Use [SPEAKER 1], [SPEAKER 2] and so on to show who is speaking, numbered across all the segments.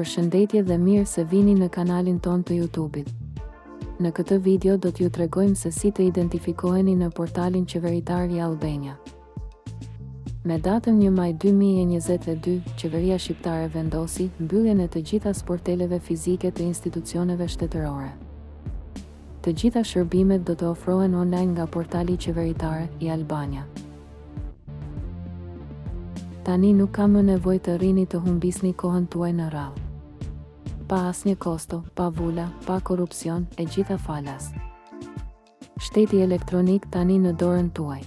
[SPEAKER 1] Përshëndetje dhe mirë se vini në kanalin ton të YouTube-it. Në këtë video do t'ju tregojmë se si të identifikoheni në portalin qeveritar e-Albania. Me datën 1 maj 2022, qeveria shqiptare vendosi mbylljen e të gjitha sporteleve fizike të institucioneve shtetërore. Të gjitha shërbimet do të ofrohen online nga portali qeveritar e-Albania. Tani nuk ka më nevojë të rrini të humbisni kohën tuaj në radhë. Pa asnjë kosto, pa vula, pa korrupsion, e gjitha falas. Shteti elektronik tani në dorën tuaj.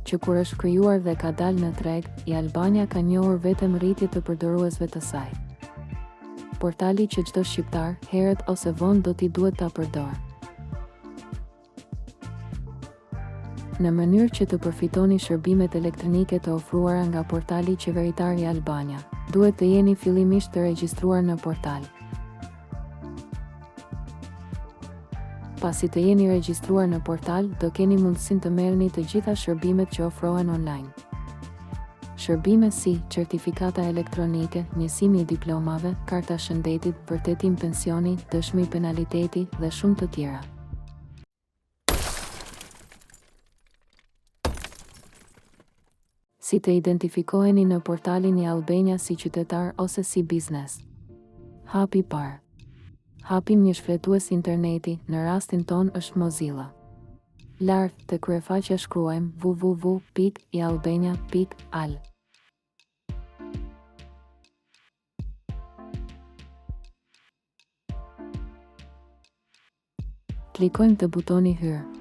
[SPEAKER 1] Që kur është krijuar dhe ka dalë në treg, e-Albania ka njohur vetëm rritje të përdoruesve të saj. Portali që çdo shqiptar, herët ose vonë do t'i duhet ta përdorë. Në mënyrë që të përfitoni shërbimet elektronike të ofruara nga portali qeveritar e-Albania, duhet të jeni fillimisht të regjistruar në portal. Pasi të jeni regjistruar në portal, do keni mundësinë të merrni të gjitha shërbimet që ofrohen online. Shërbime si certifikata elektronike, njësimi i diplomave, karta shëndetit, vërtetim pensioni, dëshmi penaliteti dhe shumë të tjera. Si të identifikoheni në portalin e-Albania si qytetar ose si biznes. Hapi parë. Hapim një shfletues interneti, në rastin ton është Mozilla. Lart të kryefaqja shkruajmë www.ealbania.al. Klikojmë të butoni hyrë.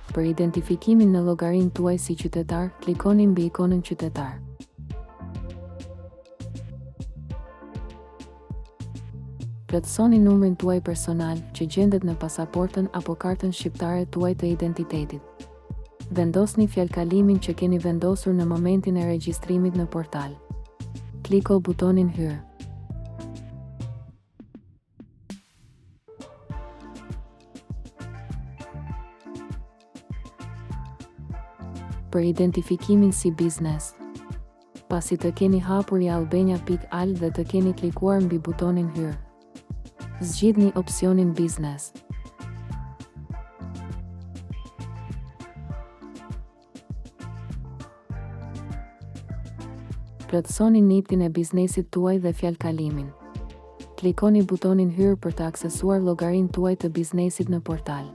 [SPEAKER 1] Për identifikimin në llogarinë tuaj si qytetar, klikoni mbi ikonën qytetar. Plotësoni numrin tuaj personal, që gjendet në pasaportën apo kartën shqiptare tuaj të identitetit. Vendosni fjalkalimin që keni vendosur në momentin e regjistrimit në portal. Kliko butonin hyrë. Për identifikimin si biznes. Pasi të keni hapur ealbania.al dhe të keni klikuar mbi butonin hyrë, zgjidhni opsionin biznes. Plotësoni niptin e biznesit tuaj dhe fjalkalimin. Klikoni butonin hyrë për të aksesuar llogarinë tuaj të biznesit në portal.